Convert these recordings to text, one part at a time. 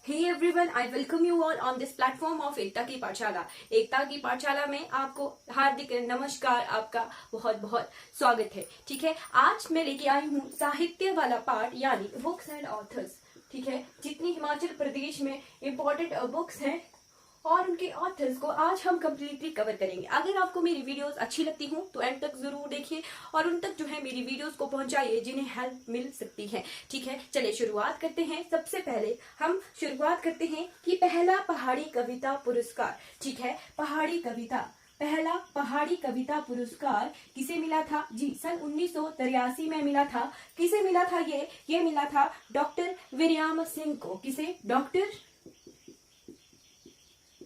Hey everyone, I welcome you all on this platform of एकता की पाठशाला। एकता की पाठशाला में आपको हार्दिक नमस्कार, आपका बहुत बहुत स्वागत है। ठीक है, आज मैं लेके आई हूँ साहित्य वाला पार्ट यानी बुक्स एंड ऑथर्स। ठीक है, जितनी हिमाचल प्रदेश में इम्पोर्टेंट बुक्स हैं और उनके ऑथर्स को आज हम कम्प्लीटली कवर करेंगे। अगर आपको मेरी वीडियोस अच्छी लगती हूँ तो एंड तक जरूर देखिए और उन तक जो है मेरी वीडियोस को पहुंचाइए जिन्हें हेल्प मिल सकती है। ठीक है, चलिए शुरुआत करते हैं। सबसे पहले हम शुरुआत करते हैं कि पहला पहाड़ी कविता पुरस्कार। ठीक है, पहला पहाड़ी कविता पुरस्कार किसे मिला था? जी, सन 1983 में मिला था। किसे मिला था? ये मिला था डॉक्टर विरियाम सिंह को। किसे? डॉक्टर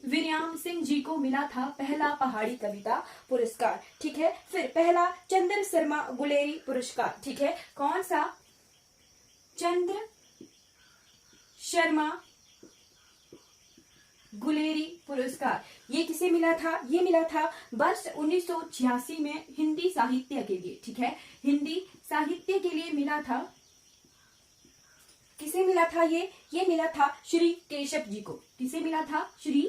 विरियाम सिंह जी को मिला था पहला पहाड़ी कविता पुरस्कार। ठीक है, फिर पहला चंद्र शर्मा गुलेरी पुरस्कार। ठीक है, कौन सा? चंद्र शर्मा गुलेरी पुरस्कार। ये किसे मिला था? ये मिला था वर्ष 1986 में हिंदी साहित्य के लिए। ठीक है, हिंदी साहित्य के लिए मिला था। किसे मिला था? ये मिला था श्री केशव जी को। किसे मिला था? श्री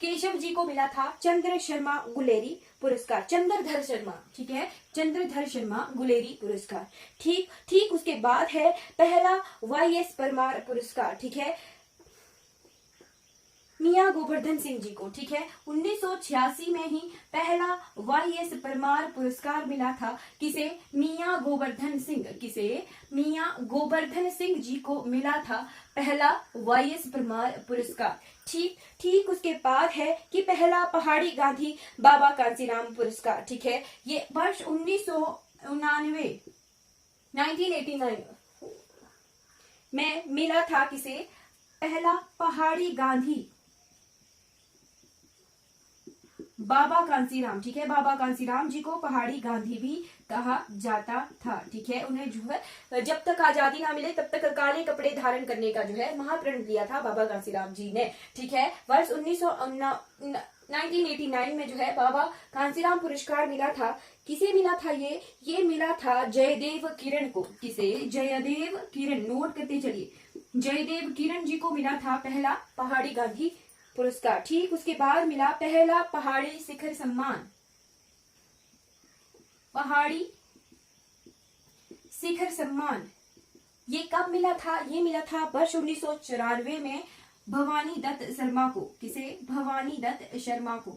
केशव जी को मिला था चंद्र शर्मा गुलेरी पुरस्कार। चंद्रधर शर्मा। ठीक है, चंद्रधर शर्मा गुलेरी पुरस्कार। ठीक उसके बाद है पहला YS परमार पुरस्कार। ठीक है, मियां गोवर्धन सिंह जी को। ठीक है, 1986 में ही पहला YS परमार पुरस्कार मिला था। किसे? मियां गोवर्धन सिंह। किसे? मियां गोवर्धन सिंह जी को मिला था पहला YS परमार पुरस्कार। ठीक उसके बाद है कि पहला पहाड़ी गांधी बाबा कांसीराम पुरस्कार। ठीक है, ये वर्ष 1989 में मिला था। किसे? पहला पहाड़ी गांधी बाबा कांसीराम। ठीक है, बाबा कांसीराम जी को पहाड़ी गांधी भी कहा जाता था। ठीक है, उन्हें जो है जब तक आजादी ना मिले तब तक काले कपड़े धारण करने का जो है महाप्रण लिया था बाबा कांसीराम जी ने। ठीक है, वर्ष 1989 में जो है बाबा कांसीराम पुरस्कार मिला था। किसे मिला था? ये मिला था जयदेव किरण को। किसे? जयदेव किरण। नोट करते चलिए, जयदेव किरण जी को मिला था पहला पहाड़ी गांधी पुरस्कार। ठीक उसके बाद मिला पहला पहाड़ी शिखर सम्मान। पहाड़ी शिखर सम्मान ये कब मिला था? ये मिला था वर्ष 1994 में भवानी दत्त शर्मा को। किसे? भवानी दत्त शर्मा को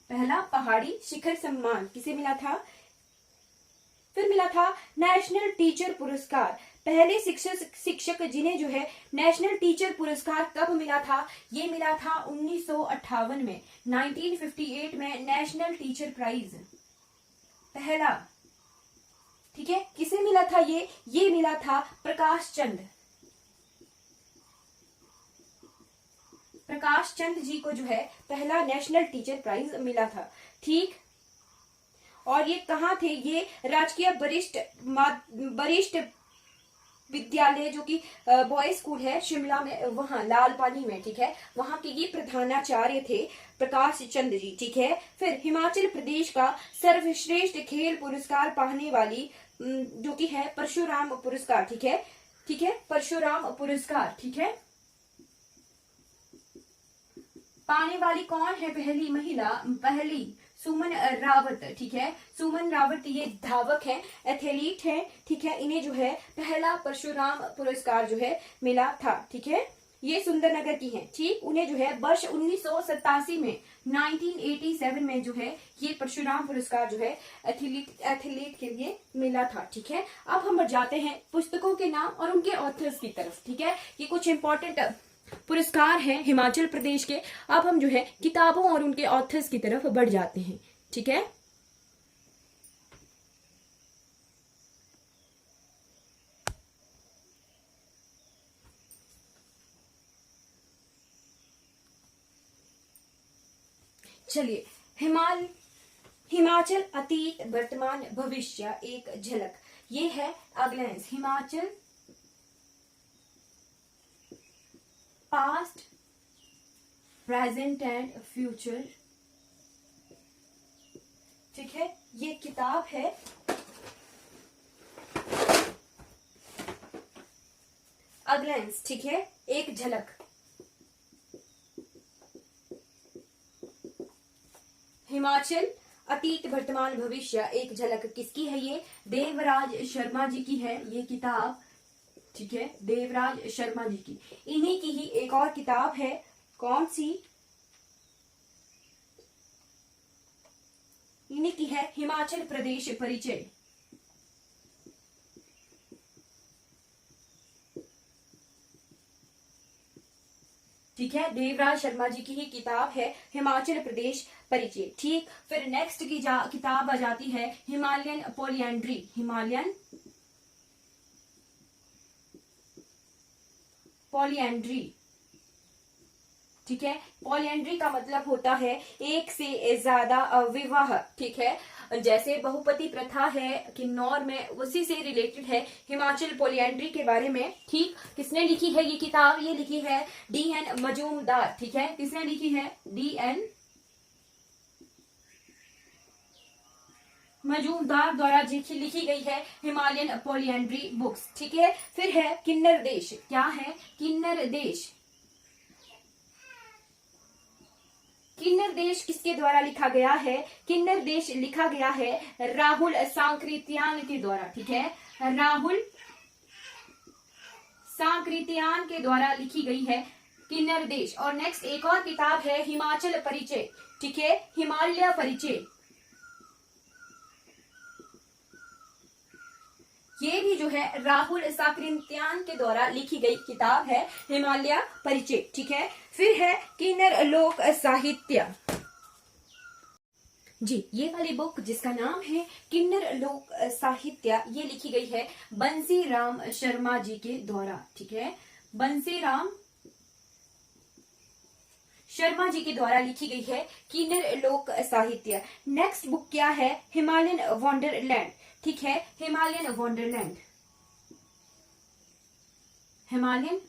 पहला पहाड़ी शिखर सम्मान किसे मिला था? फिर मिला था नेशनल टीचर पुरस्कार। पहले शिक्षक जिन्हें जो है नेशनल टीचर पुरस्कार कब मिला था? ये मिला था 1958 में, 1958 में नेशनल टीचर प्राइज पहला। ठीक है, किसे मिला था? ये मिला था प्रकाश चंद जी को जो है पहला नेशनल टीचर प्राइज मिला था। ठीक, और ये कहाँ थे? ये राजकीय वरिष्ठ विद्यालय जो कि बॉयज स्कूल है शिमला में, वहां लाल पानी में। ठीक है, वहां के ये प्रधानाचार्य थे प्रकाश चंद जी। ठीक है, फिर हिमाचल प्रदेश का सर्वश्रेष्ठ खेल पुरस्कार पाने वाली जो कि है परशुराम पुरस्कार। ठीक है, परशुराम पुरस्कार। ठीक है, पाने वाली कौन है? पहली महिला, पहली सुमन रावत। ठीक है, सुमन रावत ये धावक हैं, एथलीट हैं। ठीक है, इन्हें जो है पहला परशुराम पुरस्कार जो है मिला था। ठीक है, ये सुंदरनगर की हैं। ठीक, उन्हें जो है वर्ष 1987 में, 1987 में जो है ये परशुराम पुरस्कार जो है एथलीट के लिए मिला था। ठीक है, अब हम बढ़ जाते हैं पुस्तकों के नाम और उनके ऑथर्स की तरफ। ठीक है, ये कुछ इंपॉर्टेंट पुरस्कार हैं हिमाचल प्रदेश के। अब हम जो है किताबों और उनके ऑथर्स की तरफ बढ़ जाते हैं। ठीक है, चलिए हिमाचल अतीत वर्तमान भविष्य एक झलक। ये है a glance Himachal past present and future. ठीक है, ये किताब है अ ग्लैंस, ठीक है, एक झलक। हिमाचल अतीत वर्तमान भविष्य एक झलक, किसकी है ये? देवराज शर्मा जी की है ये किताब, ठीक है, देवराज शर्मा जी की। इन्हीं की ही एक और किताब है, कौन सी? इन्हीं की है हिमाचल प्रदेश परिचय। ठीक है, देवराज शर्मा जी की ही किताब है हिमाचल प्रदेश परिचय। ठीक, फिर नेक्स्ट की किताब आ जाती है हिमालयन पॉलिएंड्री। हिमालयन पॉलिएंड्री, ठीक है, पॉलिएंड्री का मतलब होता है एक से ज्यादा विवाह, ठीक है, जैसे बहुपति प्रथा है किन्नौर में, उसी से रिलेटेड है हिमाचल पॉलिएंड्री के बारे में। ठीक, किसने लिखी है ये किताब? ये लिखी है D.N. मजूमदार, ठीक है, किसने लिखी है? D.N. मजूमदार द्वारा लिखी गई है हिमालयन पॉलिएंड्री बुक्स, ठीक है। फिर है किन्नर देश, क्या है? किन्नर देश। किन्नर देश किसके द्वारा लिखा गया है? किन्नर देश लिखा गया है राहुल सांकृत्यान के द्वारा, ठीक है, राहुल सांकृत्यान के द्वारा लिखी गई है किन्नर देश। और नेक्स्ट एक और किताब है हिमाचल परिचय, ठीक है, हिमालय परिचय। ये भी जो है राहुल सांकृत्यान के द्वारा लिखी गई किताब है हिमालय परिचय, ठीक है। फिर है किन्नर लोक साहित्य जी, ये वाली बुक जिसका नाम है किन्नर लोक साहित्य, ये लिखी गई है बंसी राम शर्मा जी के द्वारा, ठीक है, बंसी राम शर्मा जी के द्वारा लिखी गई है किन्नर लोक साहित्य। नेक्स्ट बुक क्या है? हिमालयन वंडरलैंड, ठीक है, हिमालयन वंडरलैंड, हिमालयन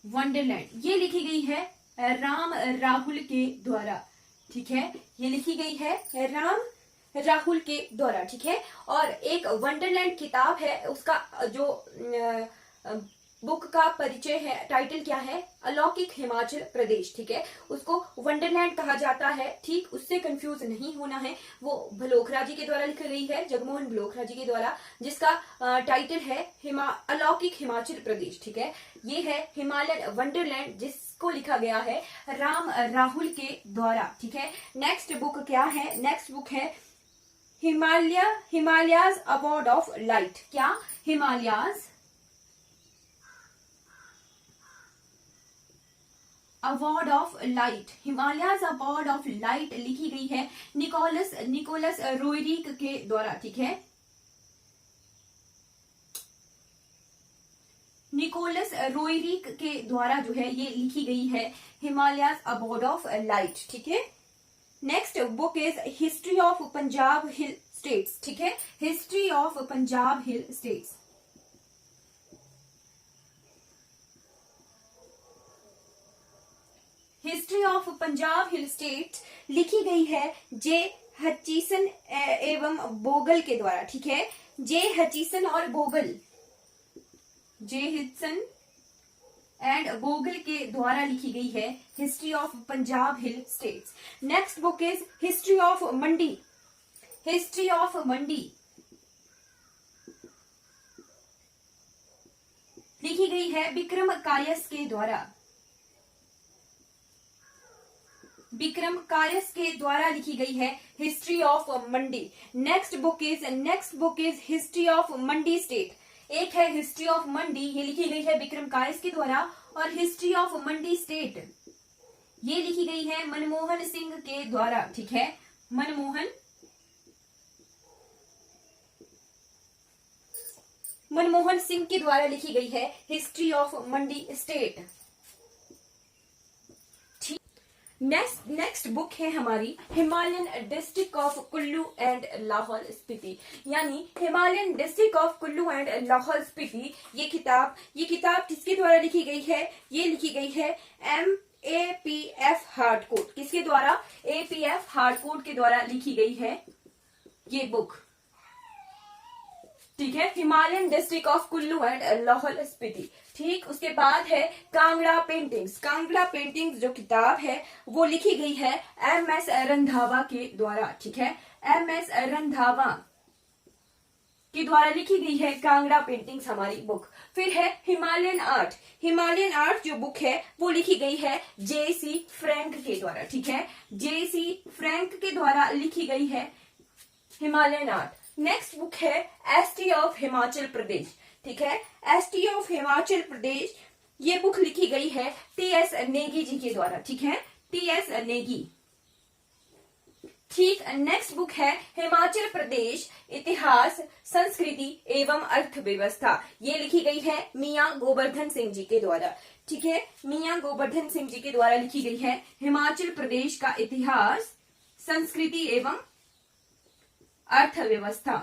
वंडरलैंड, ये लिखी गई है राम राहुल के द्वारा, ठीक है, ये लिखी गई है राम राहुल के द्वारा, ठीक है। और एक वंडरलैंड किताब है, उसका जो बुक का परिचय है, टाइटल क्या है? अलौकिक हिमाचल प्रदेश, ठीक है, उसको वंडरलैंड कहा जाता है, ठीक, उससे कंफ्यूज नहीं होना है। वो भलोखरा जी के द्वारा लिखी गई है, जगमोहन भलोखरा जी के द्वारा, जिसका टाइटल है अलौकिक हिमाचल प्रदेश, ठीक है। ये है हिमालयन वंडरलैंड, जिसको लिखा गया है राम राहुल के द्वारा, ठीक है। नेक्स्ट बुक क्या है? नेक्स्ट बुक है हिमालयाज अवार्ड ऑफ लाइट, क्या? Himalayas award of light, Himalayas award of light लिखी गई है निकोलस रोयरिक के द्वारा, ठीक है, निकोलस रोयरिक के द्वारा जो है ये लिखी गई है हिमालयाज अवार्ड ऑफ लाइट, ठीक है। Next book is history of Punjab hill states, ठीक है, history of Punjab hill states, history of Punjab hill state लिखी गई है जे हचीसन एवं बोगल के द्वारा, ठीक है, जे हचीसन और Bogle, J Hutchison and Bogle के द्वारा लिखी गई है history of Punjab hill states. Next book is history of Mandi, history of Mandi लिखी गई है विक्रम कायस के द्वारा, विक्रम कायस के द्वारा लिखी गई है history of Mandi. Next book is history of Mandi state, एक है हिस्ट्री ऑफ मंडी, ये लिखी गई है विक्रम कायस के द्वारा, और हिस्ट्री ऑफ मंडी स्टेट ये लिखी गई है मनमोहन सिंह के द्वारा, ठीक है, मनमोहन सिंह के द्वारा लिखी गई है history of Mandi state. Next book है हमारी Himalayan district of Kullu and Lahaul Spiti, यानी Himalayan district of Kullu and Lahaul Spiti. ये किताब किसके द्वारा लिखी गई है? ये लिखी गई है APF हार्डकोट, किसके द्वारा? APF हार्डकोट के द्वारा लिखी गई है ये बुक, ठीक है, Himalayan district of Kullu and Lahaul Spiti. ठीक, उसके बाद है कांगड़ा पेंटिंग्स। कांगड़ा पेंटिंग्स जो किताब है वो लिखी गई है MS रंधावा के द्वारा। ठीक है, MS रंधावा के द्वारा लिखी गई है कांगड़ा पेंटिंग्स हमारी बुक। फिर है हिमालयन आर्ट। हिमालयन आर्ट जो बुक है वो लिखी गई है JC फ्रैंक के द्वारा। ठीक है, JC फ्रैंक के द्वारा लिखी गई है हिमालयन आर्ट। नेक्स्ट बुक है ST ऑफ हिमाचल प्रदेश। ठीक है, ST ऑफ हिमाचल प्रदेश, ये बुक लिखी गई है TS नेगी जी के द्वारा। ठीक है, TS नेगी। ठीक, नेक्स्ट बुक है हिमाचल प्रदेश इतिहास संस्कृति एवं अर्थव्यवस्था। ये लिखी गई है मियां गोवर्धन सिंह जी के द्वारा। ठीक है, मियां गोवर्धन सिंह जी के द्वारा लिखी गई है हिमाचल प्रदेश का इतिहास संस्कृति एवं अर्थव्यवस्था।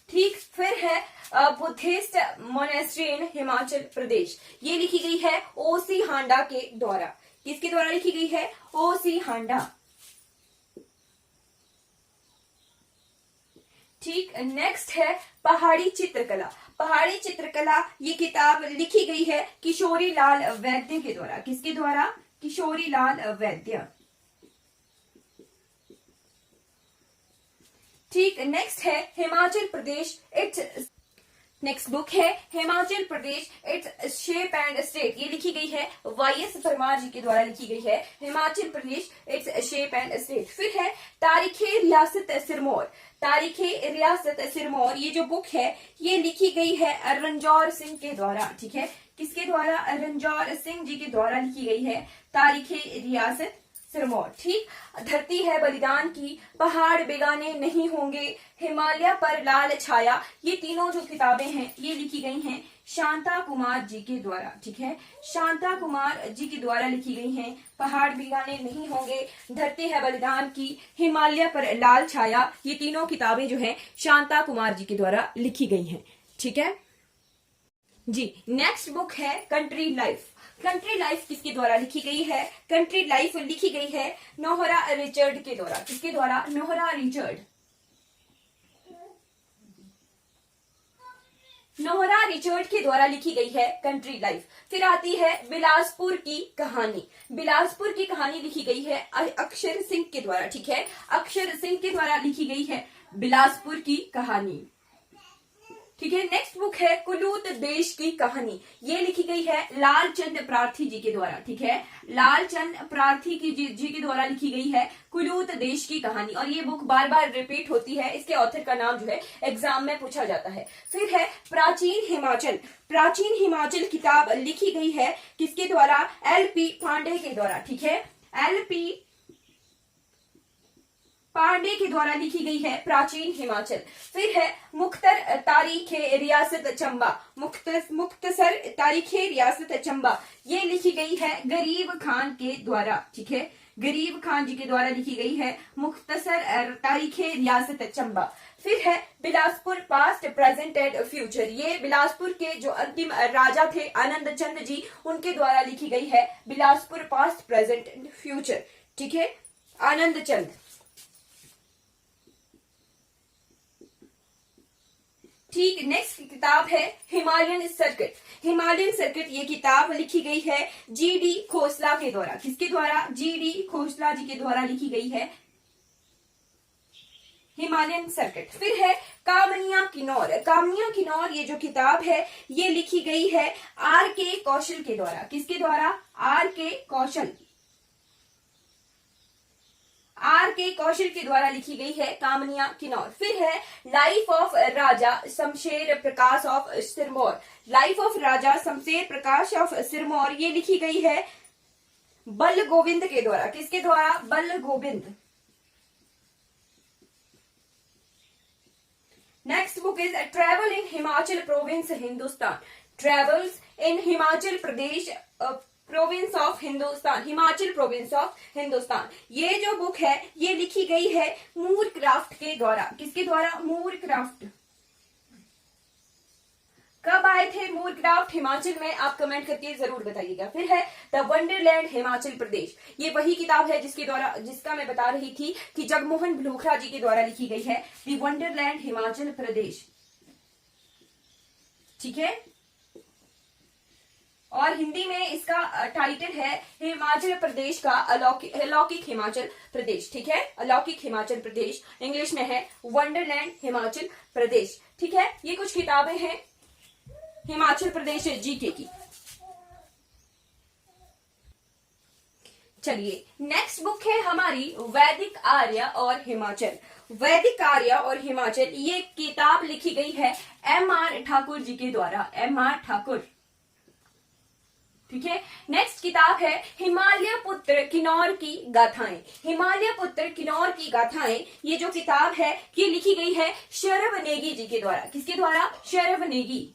ठीक, फिर है बुद्धिस्ट मोनेस्ट्री इन हिमाचल प्रदेश। ये लिखी गई है OC हांडा के द्वारा। किसके द्वारा लिखी गई है? OC हांडा। ठीक, नेक्स्ट है पहाड़ी चित्रकला। पहाड़ी चित्रकला ये किताब लिखी गई है किशोरी लाल वैद्य के द्वारा। किसके द्वारा? किशोरी लाल वैद्य। ठीक, नेक्स्ट है Himachal Pradesh it's. Next book है Himachal Pradesh its shape and state. ये लिखी गई है YS परमार जी के द्वारा लिखी गई है Himachal Pradesh its shape and state. फिर है तारीखे रियासत सिरमौर। तारीखे रियासत सिरमौर, ये जो बुक है ये लिखी गई है रंजौर सिंह के द्वारा। ठीक है, किसके द्वारा? रंजौर सिंह जी के द्वारा लिखी गई है तारीखे रियासत सिरमौर। ठीक, धरती है बलिदान की, पहाड़ बेगाने नहीं होंगे, हिमालय पर लाल छाया, ये तीनों जो किताबें हैं ये लिखी गई हैं शांता कुमार जी के द्वारा। ठीक है, शांता कुमार जी के द्वारा लिखी गई हैं। पहाड़ बेगाने नहीं होंगे, धरती है बलिदान की, हिमालय पर लाल छाया, ये तीनों किताबें जो है शांता कुमार जी के द्वारा लिखी गई हैं। ठीक है जी, नेक्स्ट बुक है कंट्री लाइफ। कंट्री लाइफ किसके द्वारा लिखी गई है? कंट्री लाइफ लिखी गई है नोहरा रिचर्ड के द्वारा। किसके द्वारा? नोहरा रिचर्ड। नोहरा रिचर्ड के द्वारा लिखी गई है कंट्री लाइफ। फिर आती है बिलासपुर की कहानी। बिलासपुर की कहानी लिखी गई है अक्षर सिंह के द्वारा। ठीक है, अक्षर सिंह के द्वारा लिखी गई है बिलासपुर की कहानी। ठीक है, नेक्स्ट बुक है कुलूत देश की कहानी। ये लिखी गई है लालचंद प्रार्थी जी के द्वारा। ठीक है, लालचंद प्रार्थी जी के द्वारा लिखी गई है कुलूत देश की कहानी। और ये बुक बार बार रिपीट होती है, इसके ऑथर का नाम जो है एग्जाम में पूछा जाता है। फिर है प्राचीन हिमाचल। प्राचीन हिमाचल किताब लिखी गई है किसके द्वारा? LP पांडे के द्वारा। ठीक है, LP पांडे के द्वारा लिखी गई है प्राचीन हिमाचल। फिर है मुख्तर तारीखे रियासत चंबा। मुख्तसर तारीखे रियासत चंबा, ये लिखी गई है गरीब खान के द्वारा। ठीक है, गरीब खान जी के द्वारा लिखी गई है मुख्तसर तारीखे रियासत चंबा। फिर है Bilaspur past present and future. ये बिलासपुर के जो अंतिम राजा थे आनंद चंद जी, उनके द्वारा लिखी गई है Bilaspur past present and future. ठीक है, आनंद चंद। ठीक, नेक्स्ट किताब है हिमालयन सर्किट। हिमालयन सर्किट ये किताब लिखी गई है GD खोसला के द्वारा। किसके द्वारा? GD खोसला जी के द्वारा लिखी गई है हिमालयन सर्किट। फिर है कामनिया किन्नौर। कामनिया किन्नौर ये जो किताब है ये लिखी गई है RK कौशल के द्वारा। किसके द्वारा? RK कौशल। RK कौशल के द्वारा लिखी गई है कामनिया किन्नौर। फिर है life of Raja Shamsher Prakash of Sirmaur. Life of Raja Shamsher Prakash of Sirmaur, ये लिखी गई है बल गोविंद के द्वारा। किसके द्वारा? बल Govind. Next book is travel in Himachal province Hindustan. Travels in Himachal Pradesh province of Hindustan, Himachal province of Hindustan. ये जो बुक है ये लिखी गई है मूर क्राफ्ट के द्वारा। किसके द्वारा? मूर क्राफ्ट। कब आए थे मूरक्राफ्ट हिमाचल में, आप कमेंट करके जरूर बताइएगा। फिर है द वंडरलैंड हिमाचल प्रदेश, ये वही किताब है जिसका मैं बता रही थी कि जगमोहन बलूखरा जी के द्वारा लिखी गई है, द वंडरलैंड हिमाचल प्रदेश। ठीक है, और हिंदी में इसका टाइटल है हिमाचल प्रदेश का अलौकिक हिमाचल प्रदेश। ठीक है, अलौकिक हिमाचल प्रदेश, इंग्लिश में है वंडरलैंड हिमाचल प्रदेश। ठीक है, ये कुछ किताबें हैं हिमाचल प्रदेश जीके की। चलिए, नेक्स्ट बुक है हमारी वैदिक आर्य और हिमाचल। वैदिक आर्य और हिमाचल, ये किताब लिखी गई है M.R. ठाकुर जी के द्वारा, M.R. ठाकुर। ठीक है, नेक्स्ट किताब है हिमालय पुत्र किन्नौर की गाथाएं। हिमालय पुत्र किन्नौर की गाथाएं, ये जो किताब है ये लिखी गई है शरव नेगी जी के द्वारा। किसके द्वारा? शरव नेगी।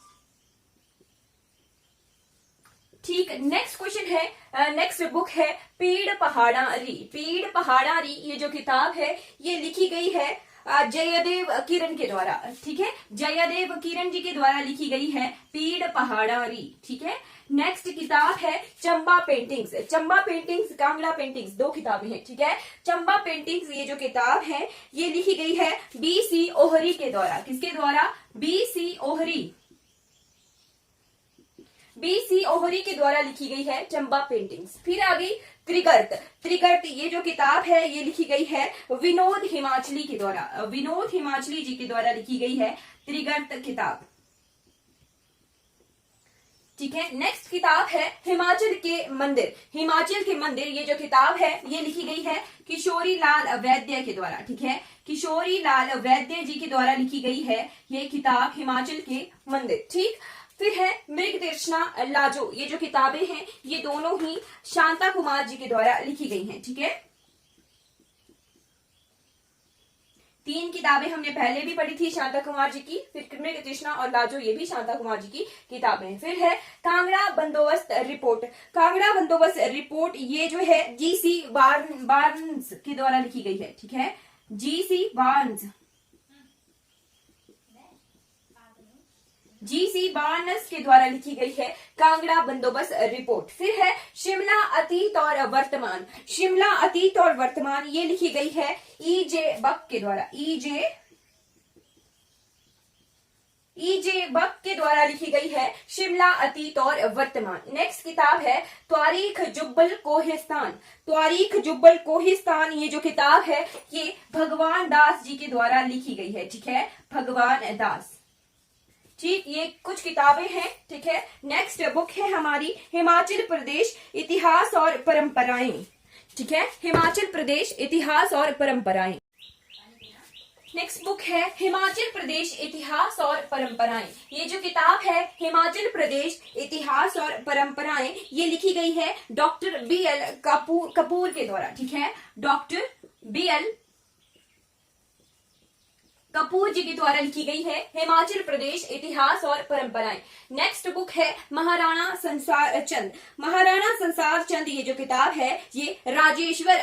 ठीक, नेक्स्ट क्वेश्चन है, नेक्स्ट बुक है पीड़ पहाड़ारी। पीड़ पहाड़ारी, ये जो किताब है ये लिखी गई है जयदेव किरण के द्वारा। ठीक है, जयदेव किरण जी के द्वारा लिखी गई है पीड़ पहाड़ारी। ठीक है, नेक्स्ट किताब है Chamba paintings. Chamba paintings, Kangra paintings, दो किताबें हैं। ठीक है, चंबा पेंटिंग्स, ये जो किताब है ये लिखी गई है B.C. ओहरी के द्वारा। किसके द्वारा? B.C. ओहरी। B.C. ओहरी के द्वारा लिखी गई है चंबा पेंटिंग्स। फिर आ गई त्रिगर्त। त्रिगर्त, ये जो किताब है ये लिखी गई है विनोद हिमाचली के द्वारा। विनोद हिमाचली जी के द्वारा लिखी गई है त्रिगर्त किताब। ठीक है, नेक्स्ट किताब है हिमाचल के मंदिर। हिमाचल के मंदिर, ये जो किताब है ये लिखी गई है किशोरी लाल वैद्य के द्वारा। ठीक है, किशोरी लाल वैद्य जी के द्वारा लिखी गई है ये किताब हिमाचल के मंदिर। ठीक, फिर है मृग तृष्णा लाजो। ये जो किताबें हैं ये दोनों ही शांता कुमार जी के द्वारा लिखी गई हैं। ठीक है, तीन किताबें हमने पहले भी पढ़ी थी शांता कुमार जी की, फिर मृग तृष्णा और लाजो, ये भी शांता कुमार जी की किताबें हैं। फिर है कांगड़ा बंदोबस्त रिपोर्ट। कांगड़ा बंदोबस्त रिपोर्ट, ये जो है G.C. बार्न्स के द्वारा लिखी गई है। ठीक है, G.C. बार्न्स के द्वारा लिखी गई है कांगड़ा बंदोबस्त रिपोर्ट। फिर है शिमला अतीत और वर्तमान। शिमला अतीत और वर्तमान, ये लिखी गई है E.J. बक के द्वारा। E.J. बक के द्वारा लिखी गई है शिमला अतीत और वर्तमान। नेक्स्ट किताब है तारीख जुब्बल कोहिस्तान। तारीख जुब्बल कोहिस्तान, ये जो किताब है ये भगवान दास जी के द्वारा लिखी गई है। ठीक है, भगवान दास। ठीक, ये कुछ किताबें हैं। ठीक है, नेक्स्ट बुक है हमारी हिमाचल प्रदेश इतिहास और परंपराएं। ठीक है, हिमाचल प्रदेश इतिहास और परंपराएं। नेक्स्ट बुक है हिमाचल प्रदेश इतिहास और परंपराएं। ये जो किताब है हिमाचल प्रदेश इतिहास और परंपराएं, ये लिखी गई है डॉक्टर B.L. कपूर के द्वारा। ठीक है, डॉक्टर B.L. कपूर जी के द्वारा लिखी गई है हिमाचल प्रदेश इतिहास और परंपराएं। नेक्स्ट बुक है महाराणा संसार चंद। महाराणा संसार चंद, ये जो किताब है ये राजेश्वर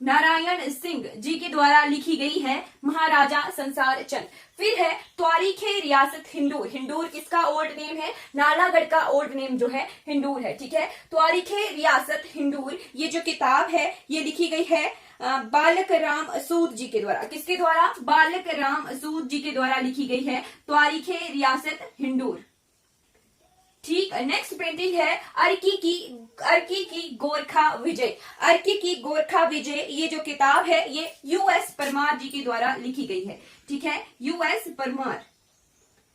नारायण सिंह जी के द्वारा लिखी गई है महाराजा संसार चंद। फिर है तारीखे रियासत हिंदूर। हिंदूर किसका ओल्ड नेम है? नालागढ़ का ओल्ड नेम जो है हिंदूर है। ठीक है, तारीखे रियासत हिंदूर, ये जो किताब है ये लिखी गई है बालक राम सूद जी के द्वारा। किसके द्वारा? बालक राम सूद जी के द्वारा लिखी गई है तारीखे रियासत हिंदूर। ठीक, नेक्स्ट पेंटिंग है अर्की की गोरखा विजय। अर्की की गोरखा विजय, ये जो किताब है ये US परमार जी के द्वारा लिखी गई है। ठीक है, US परमार।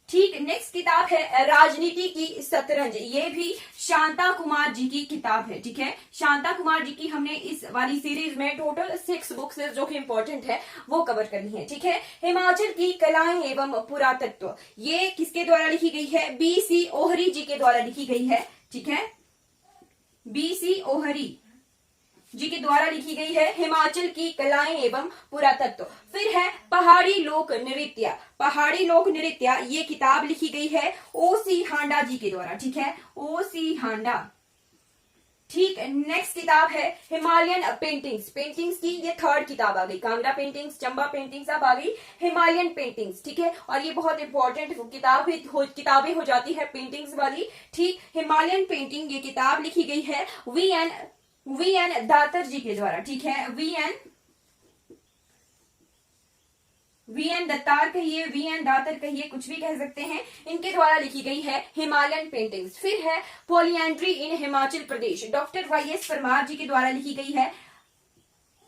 ठीक, नेक्स्ट किताब है राजनीति की शतरंज। ये भी शांता कुमार जी की किताब है। ठीक है, शांता कुमार जी की हमने इस वाली सीरीज में टोटल 6 बुक्स जो कि इंपॉर्टेंट है वो कवर करनी है। ठीक है, हिमाचल की कलाएं एवं पुरातत्व, ये किसके द्वारा लिखी गई है? B.C. ओहरी जी के द्वारा लिखी गई है। ठीक है, B.C. ओहरी जी के द्वारा लिखी गई है हिमाचल की कलाएं एवं पुरातत्व। फिर है पहाड़ी लोक नृत्य। पहाड़ी लोक नृत्य, ये किताब लिखी गई है O.C. हांडा जी के द्वारा। ठीक है, O.C. हांडा। ठीक, नेक्स्ट किताब है हिमालयन पेंटिंग्स। पेंटिंग्स की ये थर्ड किताब आ गई। कांगड़ा पेंटिंग्स, चंबा पेंटिंग्स, अब आ गई हिमालयन पेंटिंग्स। ठीक है, और ये बहुत इंपॉर्टेंट किताबें हो जाती है पेंटिंग्स वाली। ठीक, हिमालयन पेंटिंग ये किताब लिखी गई है वी एन दातर जी के द्वारा। ठीक है, वी एन दत्तार कहिए, वी एन दातर कहिए, कुछ भी कह सकते हैं, इनके द्वारा लिखी गई है हिमालयन पेंटिंग्स। फिर है पॉलिएंड्री इन हिमाचल प्रदेश, डॉक्टर वाईएस परमार जी के द्वारा लिखी गई है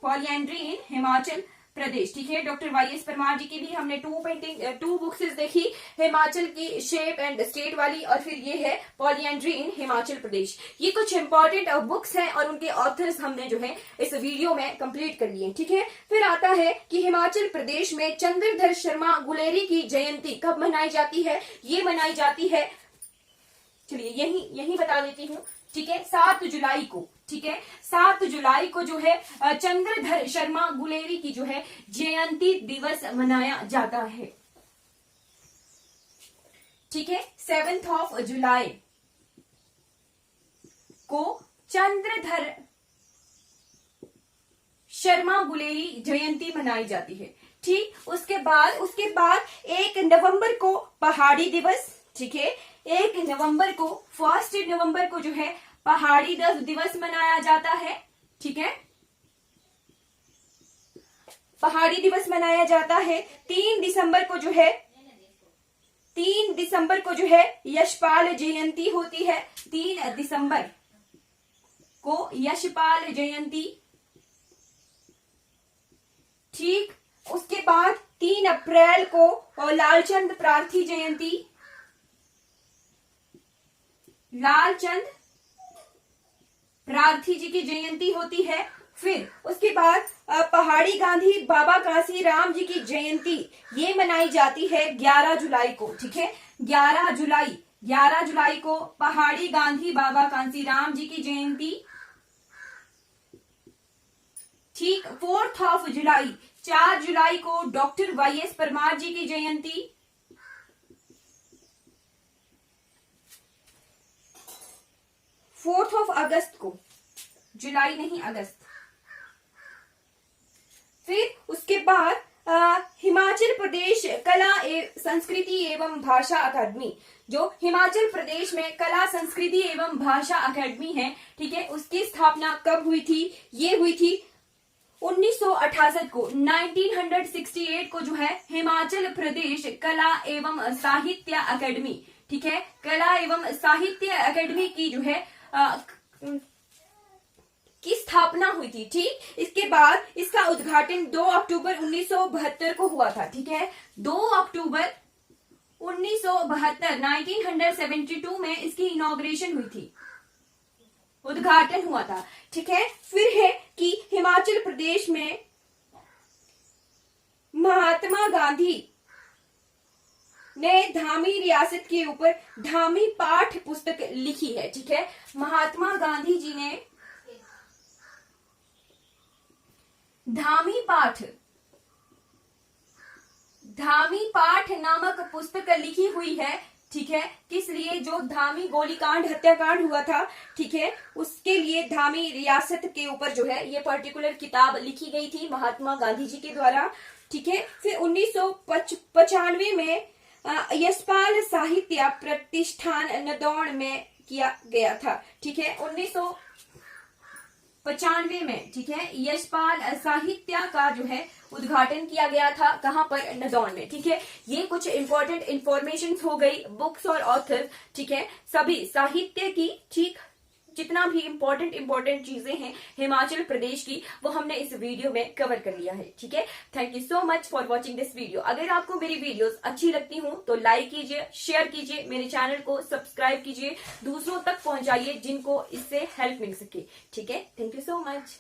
पॉलिएंड्री इन हिमाचल प्रदेश। ठीक है, डॉक्टर वाईएस परमार जी की भी हमने टू बुक्स देखी, हिमाचल की शेप एंड स्टेट वाली, और फिर ये है पॉलिएंड्री इन हिमाचल प्रदेश। ये कुछ इंपॉर्टेंट बुक्स हैं और उनके ऑथर्स हमने जो है इस वीडियो में कंप्लीट कर लिए। ठीक है, फिर आता है कि हिमाचल प्रदेश में चंद्रधर शर्मा गुलेरी की जयंती कब मनाई जाती है। ये मनाई जाती है, चलिए यही बता देती हूँ। ठीक है, 7 जुलाई को। ठीक है, 7 जुलाई को जो है चंद्रधर शर्मा गुलेरी की जो है जयंती दिवस मनाया जाता है। ठीक है, 7 जुलाई को चंद्रधर शर्मा गुलेरी जयंती मनाई जाती है। ठीक, उसके बाद 1 नवंबर को पहाड़ी दिवस। ठीक है, 1 नवंबर को, 1 नवंबर को जो है पहाड़ी दिवस मनाया जाता है। ठीक है, पहाड़ी दिवस मनाया जाता है। 3 दिसंबर को जो है यशपाल जयंती होती है। 3 दिसंबर को यशपाल जयंती। ठीक, उसके बाद 3 अप्रैल को लालचंद प्रार्थी जयंती, लालचंद प्रार्थी जी की जयंती होती है। फिर उसके बाद पहाड़ी गांधी बाबा कांसी राम जी की जयंती ये मनाई जाती है 11 जुलाई को। ठीक है, 11 जुलाई को पहाड़ी गांधी बाबा कांसी राम जी की जयंती। ठीक, 4 जुलाई, 4 जुलाई को डॉक्टर वाईएस परमार जी की जयंती। 4 अगस्त को, जुलाई नहीं अगस्त। फिर उसके बाद हिमाचल प्रदेश कला संस्कृति एवं भाषा अकादमी, जो हिमाचल प्रदेश में कला संस्कृति एवं भाषा अकादमी है। ठीक है, उसकी स्थापना कब हुई थी। ये हुई थी 1968 को, 1968 को जो है हिमाचल प्रदेश कला एवं साहित्य अकादमी। ठीक है, कला एवं साहित्य अकादमी की जो है की स्थापना हुई थी। ठीक, इसके बाद इसका उद्घाटन 2 अक्टूबर 1972 को हुआ था। ठीक है, 2 अक्टूबर 1972, 1972 में इसकी इनॉग्रेशन हुई थी, उद्घाटन हुआ था। ठीक है, फिर है कि हिमाचल प्रदेश में महात्मा गांधी ने धामी रियासत के ऊपर धामी पाठ पुस्तक लिखी है। ठीक है, महात्मा गांधी जी ने धामी पाठ नामक पुस्तक लिखी हुई है। ठीक है, किस लिए, जो धामी गोलीकांड हत्याकांड हुआ था। ठीक है, उसके लिए धामी रियासत के ऊपर जो है ये पर्टिकुलर किताब लिखी गई थी महात्मा गांधी जी के द्वारा। ठीक है, फिर 1995 में यशपाल साहित्य प्रतिष्ठान नदौन में किया गया था। ठीक है, 1995 में। ठीक है, यशपाल साहित्य का जो है उद्घाटन किया गया था, कहां पर, नदौन में। ठीक है, ये कुछ इंपॉर्टेंट इंफॉर्मेशन हो गई, बुक्स और ऑथर। ठीक है, सभी साहित्य की, ठीक, जितना भी इंपॉर्टेंट चीजें हैं हिमाचल प्रदेश की, वो हमने इस वीडियो में कवर कर लिया है। ठीक है, thank you so much for watching this video. अगर आपको मेरी वीडियोस अच्छी लगती हूँ तो लाइक कीजिए, शेयर कीजिए, मेरे चैनल को सब्सक्राइब कीजिए, दूसरों तक पहुंचाइए जिनको इससे हेल्प मिल सके। ठीक है, थैंक यू सो मच।